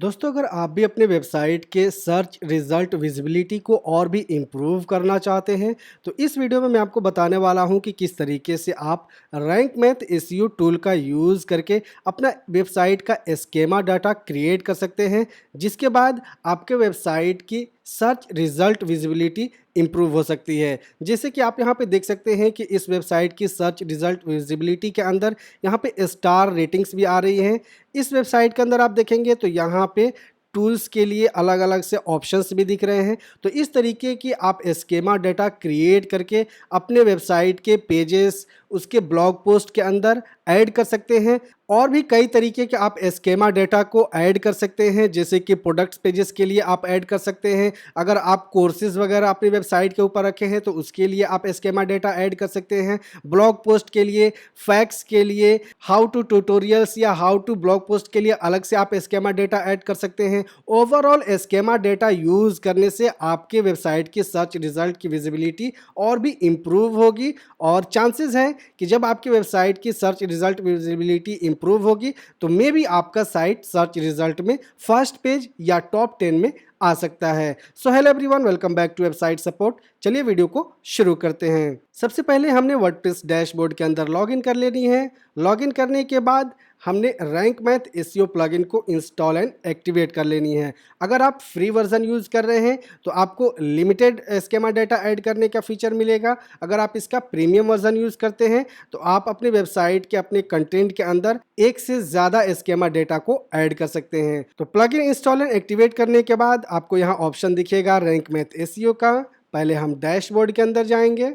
दोस्तों, अगर आप भी अपने वेबसाइट के सर्च रिजल्ट विजिबिलिटी को और भी इम्प्रूव करना चाहते हैं तो इस वीडियो में मैं आपको बताने वाला हूं कि किस तरीके से आप रैंक मैथ एसईओ टूल का यूज़ करके अपना वेबसाइट का स्कीमा डाटा क्रिएट कर सकते हैं, जिसके बाद आपके वेबसाइट की सर्च रिजल्ट विजिबिलिटी इम्प्रूव हो सकती है। जैसे कि आप यहाँ पे देख सकते हैं कि इस वेबसाइट की सर्च रिजल्ट विजिबिलिटी के अंदर यहाँ पे स्टार रेटिंग्स भी आ रही हैं। इस वेबसाइट के अंदर आप देखेंगे तो यहाँ पे टूल्स के लिए अलग अलग से ऑप्शंस भी दिख रहे हैं। तो इस तरीके की आप स्कीमा डाटा क्रिएट करके अपने वेबसाइट के पेजेस, उसके ब्लॉग पोस्ट के अंदर ऐड कर सकते हैं। और भी कई तरीके के आप स्कीमा डाटा को ऐड कर सकते हैं, जैसे कि प्रोडक्ट्स पेजेस के लिए आप ऐड कर सकते हैं। अगर आप कोर्सेज वगैरह अपनी वेबसाइट के ऊपर रखे हैं तो उसके लिए आप स्कीमा डाटा ऐड कर सकते हैं। ब्लॉग पोस्ट के लिए, फैक्ट्स के लिए, हाउ टू ट्यूटोरियल्स या हाउ टू ब्लॉग पोस्ट के लिए अलग से आप स्कीमा डाटा ऐड कर सकते हैं। ओवरऑल स्कीमा डाटा यूज़ करने से आपके वेबसाइट की सर्च रिजल्ट की विजिबिलिटी और भी इम्प्रूव होगी और चांसेस हैं कि जब आपकी वेबसाइट की सर्च रिजल्ट विजिबिलिटी इम्प्रूव होगी तो मे बी आपका साइट सर्च रिजल्ट में फर्स्ट पेज या टॉप 10 में आ सकता है। So hello everyone, welcome back to website support. चलिए वीडियो को शुरू करते हैं। सबसे पहले हमने वर्डप्रेस डैशबोर्ड के अंदर लॉगिन कर लेनी है। लॉगिन करने के बाद हमने रैंक मैथ एसईओ प्लगइन को इंस्टॉल एंड एक्टिवेट कर लेनी है। अगर आप फ्री वर्जन यूज़ कर रहे हैं तो आपको लिमिटेड स्कीमा डाटा ऐड करने का फीचर मिलेगा। अगर आप इसका प्रीमियम वर्जन यूज़ करते हैं तो आप अपने वेबसाइट के अपने कंटेंट के अंदर एक से ज़्यादा स्कीमा डाटा को ऐड कर सकते हैं। तो प्लगइन इंस्टॉल एंड एक्टिवेट करने के बाद आपको यहाँ ऑप्शन दिखेगा रैंक मैथ एसईओ का। पहले हम डैशबोर्ड के अंदर जाएंगे।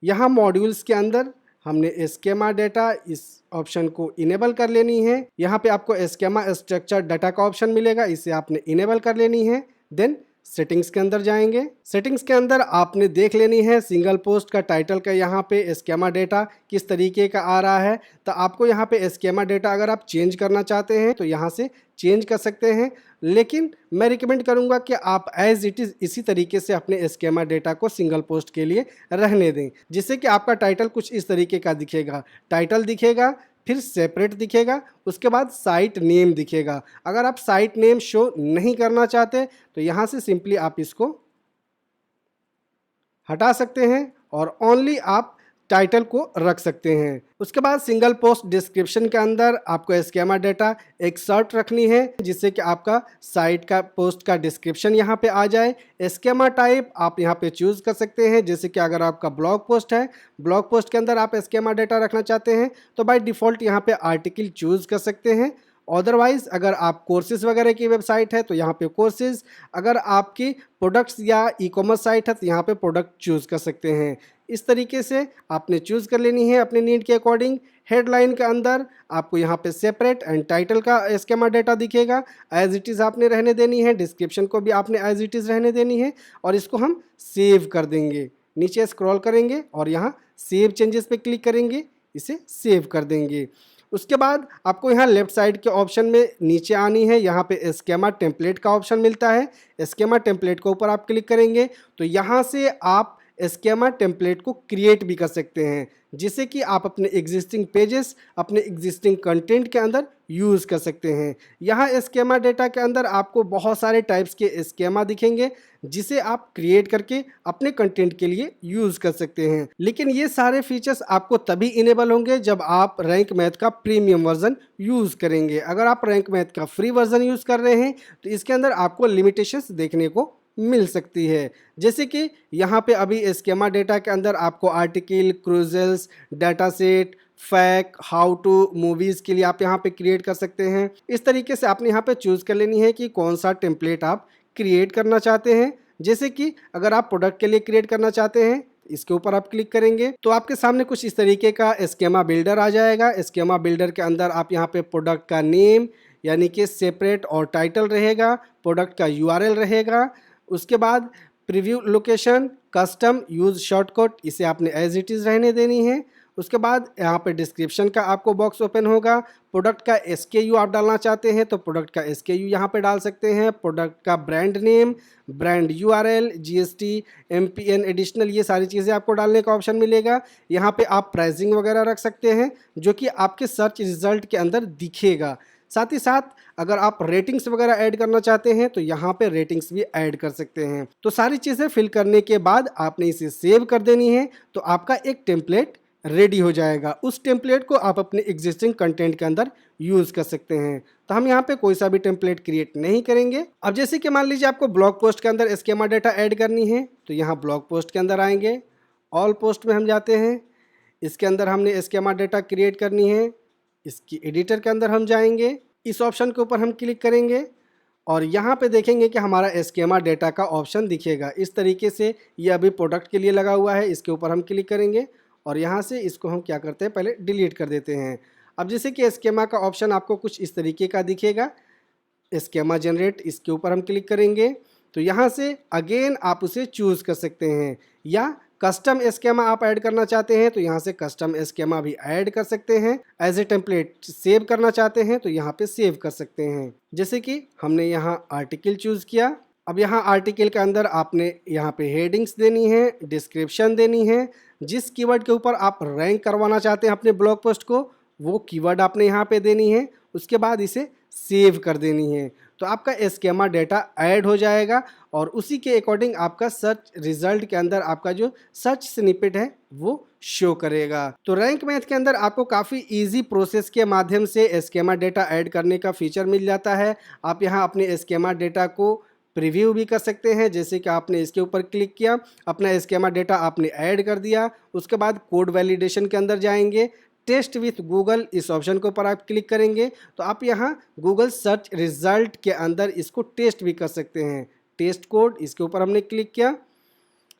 यहाँ मॉड्यूल्स के अंदर हमने स्कीमा डाटा इस ऑप्शन को इनेबल कर लेनी है। यहाँ पे आपको स्कीमा स्ट्रक्चर डाटा का ऑप्शन मिलेगा, इसे आपने इनेबल कर लेनी है। देन सेटिंग्स के अंदर जाएंगे। सेटिंग्स के अंदर आपने देख लेनी है सिंगल पोस्ट का टाइटल का यहाँ पे स्कीमा डाटा किस तरीके का आ रहा है। तो आपको यहाँ पे स्कीमा डाटा अगर आप चेंज करना चाहते हैं तो यहाँ से चेंज कर सकते हैं, लेकिन मैं रिकमेंड करूँगा कि आप एज इट इज़ इसी तरीके से अपने स्कीमा डाटा को सिंगल पोस्ट के लिए रहने दें, जिससे कि आपका टाइटल कुछ इस तरीके का दिखेगा। टाइटल दिखेगा, फिर सेपरेट दिखेगा, उसके बाद साइट नेम दिखेगा। अगर आप साइट नेम शो नहीं करना चाहते तो यहाँ से सिंपली आप इसको हटा सकते हैं और ओनली आप टाइटल को रख सकते हैं। उसके बाद सिंगल पोस्ट डिस्क्रिप्शन के अंदर आपको स्कीमा डाटा एक शर्ट रखनी है, जिससे कि आपका साइट का पोस्ट का डिस्क्रिप्शन यहाँ पे आ जाए। स्कीमा टाइप आप यहाँ पे चूज़ कर सकते हैं, जैसे कि अगर आपका ब्लॉग पोस्ट है, ब्लॉग पोस्ट के अंदर आप स्कीमा डाटा रखना चाहते हैं तो बाय डिफ़ॉल्ट यहाँ पे आर्टिकल चूज़ कर सकते हैं। अदरवाइज़ अगर आप कोर्सेज़ वगैरह की वेबसाइट है तो यहाँ पे कोर्सेज़, अगर आपकी प्रोडक्ट्स या ई कॉमर्स साइट है तो यहाँ पे प्रोडक्ट चूज़ कर सकते हैं। इस तरीके से आपने चूज़ कर लेनी है अपने नीड के अकॉर्डिंग। हेडलाइन के अंदर आपको यहाँ पे सेपरेट एंड टाइटल का स्कीमा डाटा दिखेगा, एज इट इज़ आपने रहने देनी है। डिस्क्रिप्शन को भी आपने एज इट इज़ रहने देनी है और इसको हम सेव कर देंगे। नीचे स्क्रॉल करेंगे और यहाँ सेव चेंजेस पे क्लिक करेंगे, इसे सेव कर देंगे। उसके बाद आपको यहाँ लेफ्ट साइड के ऑप्शन में नीचे आनी है, यहाँ पे स्कीमा टेम्पलेट का ऑप्शन मिलता है। स्कीमा टेम्पलेट के ऊपर आप क्लिक करेंगे तो यहाँ से आप स्कीमा टेम्पलेट को क्रिएट भी कर सकते हैं, जिससे कि आप अपने एग्जिस्टिंग पेजेस, अपने एग्जिस्टिंग कंटेंट के अंदर यूज़ कर सकते हैं। यहाँ स्कीमा डाटा के अंदर आपको बहुत सारे टाइप्स के स्कीमा दिखेंगे, जिसे आप क्रिएट करके अपने कंटेंट के लिए यूज़ कर सकते हैं। लेकिन ये सारे फीचर्स आपको तभी इनेबल होंगे जब आप रैंक मैथ का प्रीमियम वर्जन यूज़ करेंगे। अगर आप रैंक मैथ का फ्री वर्जन यूज़ कर रहे हैं तो इसके अंदर आपको लिमिटेशंस देखने को मिल सकती है। जैसे कि यहाँ पे अभी स्कीमा डाटा के अंदर आपको आर्टिकल, क्रूजल्स, data set, fact, how to movies के लिए आप यहाँ पे क्रिएट कर सकते हैं। इस तरीके से आपने यहाँ पे चूज़ कर लेनी है कि कौन सा टेम्पलेट आप क्रिएट करना चाहते हैं। जैसे कि अगर आप प्रोडक्ट के लिए क्रिएट करना चाहते हैं, इसके ऊपर आप क्लिक करेंगे तो आपके सामने कुछ इस तरीके का स्कीमा बिल्डर आ जाएगा। स्कीमा बिल्डर के अंदर आप यहाँ पे प्रोडक्ट का नेम यानी कि सेपरेट और टाइटल रहेगा, प्रोडक्ट का यूआरएल रहेगा। उसके बाद preview location, custom use shortcut, इसे आपने एज इट इज़ रहने देनी है। उसके बाद यहाँ पे डिस्क्रिप्शन का आपको बॉक्स ओपन होगा। प्रोडक्ट का एसकेयू आप डालना चाहते हैं तो प्रोडक्ट का एसकेयू यहाँ पे डाल सकते हैं। प्रोडक्ट का brand name, brand URL, GST, MPN additional, ये सारी चीज़ें आपको डालने का ऑप्शन मिलेगा। यहाँ पे आप प्राइसिंग वगैरह रख सकते हैं जो कि आपके सर्च रिजल्ट के अंदर दिखेगा। साथ ही साथ अगर आप रेटिंग्स वगैरह ऐड करना चाहते हैं तो यहाँ पे रेटिंग्स भी ऐड कर सकते हैं। तो सारी चीज़ें फिल करने के बाद आपने इसे सेव कर देनी है, तो आपका एक टेम्पलेट रेडी हो जाएगा। उस टेम्पलेट को आप अपने एग्जिस्टिंग कंटेंट के अंदर यूज़ कर सकते हैं। तो हम यहाँ पे कोई सा भी टेम्पलेट क्रिएट नहीं करेंगे। अब जैसे कि मान लीजिए आपको ब्लॉग पोस्ट के अंदर स्कीमा डेटा ऐड करनी है, तो यहाँ ब्लॉग पोस्ट के अंदर आएंगे, ऑल पोस्ट में हम जाते हैं, इसके अंदर हमने स्कीमा डेटा क्रिएट करनी है, इसकी एडिटर के अंदर हम जाएंगे, इस ऑप्शन के ऊपर हम क्लिक करेंगे और यहाँ पे देखेंगे कि हमारा स्कीमा डेटा का ऑप्शन दिखेगा। इस तरीके से ये अभी प्रोडक्ट के लिए लगा हुआ है, इसके ऊपर हम क्लिक करेंगे और यहाँ से इसको हम क्या करते हैं, पहले डिलीट कर देते हैं। अब जैसे कि स्कीमा का ऑप्शन आपको कुछ इस तरीके का दिखेगा, स्कीमा जनरेट, इसके ऊपर हम क्लिक करेंगे तो यहाँ से अगेन आप उसे चूज़ कर सकते हैं, या कस्टम स्कीमा आप ऐड करना चाहते हैं तो यहाँ से कस्टम स्कीमा भी ऐड कर सकते हैं। एज ए टेम्पलेट सेव करना चाहते हैं तो यहाँ पे सेव कर सकते हैं। जैसे कि हमने यहाँ आर्टिकल चूज़ किया। अब यहाँ आर्टिकल के अंदर आपने यहाँ पे हेडिंग्स देनी है, डिस्क्रिप्शन देनी है, जिस कीवर्ड के ऊपर आप रैंक करवाना चाहते हैं अपने ब्लॉग पोस्ट को वो कीवर्ड आपने यहाँ पे देनी है। उसके बाद इसे सेव कर देनी है, तो आपका स्कीमा डेटा ऐड हो जाएगा और उसी के अकॉर्डिंग आपका सर्च रिजल्ट के अंदर आपका जो सर्च स्निपेट है वो शो करेगा। तो रैंक मैथ के अंदर आपको काफ़ी इजी प्रोसेस के माध्यम से स्कीमा डेटा ऐड करने का फीचर मिल जाता है। आप यहाँ अपने स्कीमा डेटा को प्रीव्यू भी कर सकते हैं। जैसे कि आपने इसके ऊपर क्लिक किया, अपना स्कीमा डेटा आपने ऐड कर दिया, उसके बाद कोड वैलिडेशन के अंदर जाएंगे, टेस्ट विथ गूगल इस ऑप्शन के ऊपर आप क्लिक करेंगे तो आप यहाँ गूगल सर्च रिजल्ट के अंदर इसको टेस्ट भी कर सकते हैं। टेस्ट कोड इसके ऊपर हमने क्लिक किया।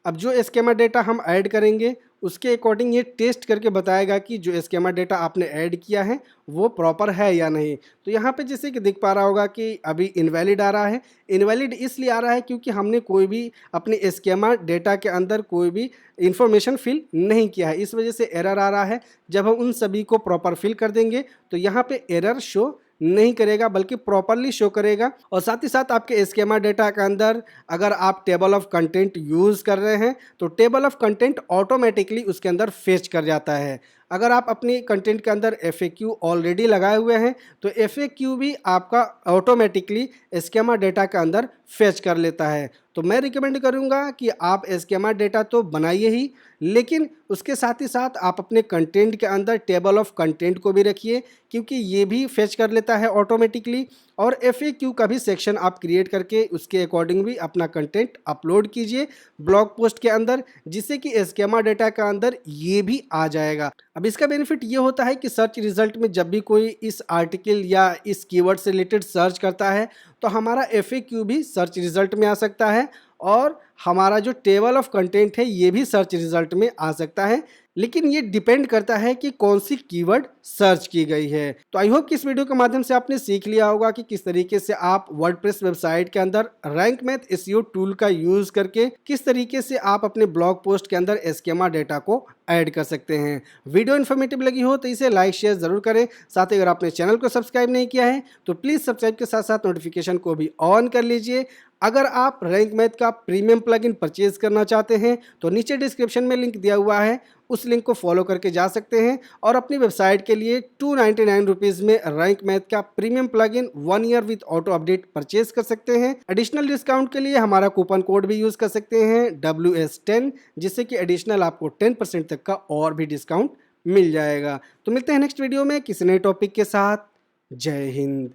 अब जो स्कीमा डेटा हम ऐड करेंगे उसके अकॉर्डिंग ये टेस्ट करके बताएगा कि जो स्कीमा डेटा आपने ऐड किया है वो प्रॉपर है या नहीं। तो यहाँ पे जैसे कि दिख पा रहा होगा कि अभी इनवैलिड आ रहा है। इनवैलिड इसलिए आ रहा है क्योंकि हमने कोई भी अपने स्कीमा डेटा के अंदर कोई भी इंफॉर्मेशन फिल नहीं किया है, इस वजह से एरर आ रहा है। जब हम उन सभी को प्रॉपर फिल कर देंगे तो यहाँ पे एरर शो नहीं करेगा बल्कि प्रॉपरली शो करेगा। और साथ ही साथ आपके स्कीमा डेटा के अंदर अगर आप टेबल ऑफ कंटेंट यूज़ कर रहे हैं तो टेबल ऑफ कंटेंट ऑटोमेटिकली उसके अंदर फेच कर जाता है। अगर आप अपनी कंटेंट के अंदर FAQ ऑलरेडी लगाए हुए हैं तो FAQ भी आपका ऑटोमेटिकली स्कीमा डेटा के अंदर फेच कर लेता है। तो मैं रिकमेंड करूंगा कि आप स्कीमा डेटा तो बनाइए ही, लेकिन उसके साथ ही साथ आप अपने कंटेंट के अंदर टेबल ऑफ कंटेंट को भी रखिए, क्योंकि ये भी फेच कर लेता है ऑटोमेटिकली। और FAQ का भी सेक्शन आप क्रिएट करके उसके अकॉर्डिंग भी अपना कंटेंट अपलोड कीजिए ब्लॉग पोस्ट के अंदर, जिससे कि स्कीमा डेटा के अंदर ये भी आ जाएगा। अब इसका बेनिफिट ये होता है कि सर्च रिजल्ट में जब भी कोई इस आर्टिकल या इस कीवर्ड से रिलेटेड सर्च करता है तो हमारा FAQ भी सर्च रिजल्ट में आ सकता है और हमारा जो टेबल ऑफ कंटेंट है ये भी सर्च रिजल्ट में आ सकता है। लेकिन ये डिपेंड करता है कि कौन सी कीवर्ड सर्च की गई है। तो आई होप कि इस वीडियो के माध्यम से आपने सीख लिया होगा कि किस तरीके से आप वर्डप्रेस वेबसाइट के अंदर रैंक मैथ SEO टूल का यूज करके किस तरीके से आप अपने ब्लॉग पोस्ट के अंदर स्कीमा डेटा को ऐड कर सकते हैं। वीडियो इन्फॉर्मेटिव लगी हो तो इसे लाइक शेयर जरूर करें। साथ ही अगर आपने चैनल को सब्सक्राइब नहीं किया है तो प्लीज़ सब्सक्राइब के साथ साथ नोटिफिकेशन को भी ऑन कर लीजिए। अगर आप रैंक मैथ का प्रीमियम प्लगइन परचेज करना चाहते हैं तो नीचे डिस्क्रिप्शन में लिंक दिया हुआ है, उस लिंक को फॉलो करके जा सकते हैं और अपनी वेबसाइट के लिए 299 रुपीज़ में रैंक मैथ का premium plugin 1 year with auto update purchase कर सकते हैं। एडिशनल डिस्काउंट के लिए हमारा कूपन कोड भी यूज़ कर सकते हैं WS10, जिससे कि एडिशनल आपको 10% तक का और भी डिस्काउंट मिल जाएगा। तो मिलते हैं नेक्स्ट वीडियो में किसी नए टॉपिक के साथ। जय हिंद।